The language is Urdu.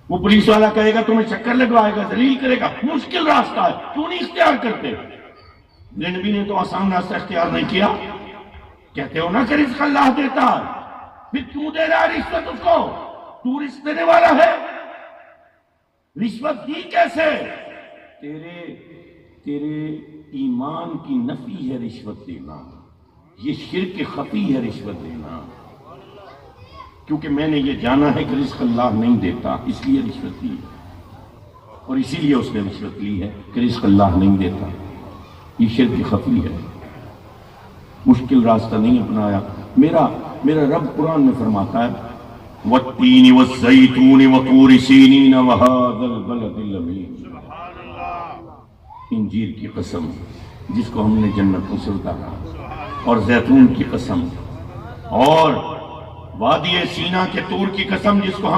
وہ پولیس والا کہے گا تمہیں چکر لگوائے گا، ذلیل کرے گا، مشکل راستہ ہے، کیوں نہیں اختیار کرتے؟ نبی نے تو آسان راستہ اختیار نہیں کیا، کہتے ہو نا کہ رزق اللہ دیتا ہے، پھر کیوں دے رہا ہے رشوت اس کو؟ تو رزق دینے والا ہے، رشوت دی کیسے؟ تیرے ایمان کی نفی ہے رشوت دینا، یہ شرک خفی ہے رشوت دینا، کیونکہ میں نے یہ جانا ہے کہ رزق اللہ نہیں دیتا، اس لیے رشوت لی، اور اسی لیے اس نے رشوت لی ہے کہ رزق اللہ نہیں دیتا، یہ شرک خفی ہے، مشکل راستہ نہیں اپنایا۔ میرا رب قرآن میں فرماتا ہے وَالتِّينِ وَالزَّيْتُونِ وَطُورِ سِينِينَ وَهَذَا الْبَلَدِ الْأَمِينِ، انجیر کی قسم جس کو ہم نے جنتوں سے اتارا، اور زیتون کی قسم، اور وادی سینا کے طور کی قسم جس کو ہم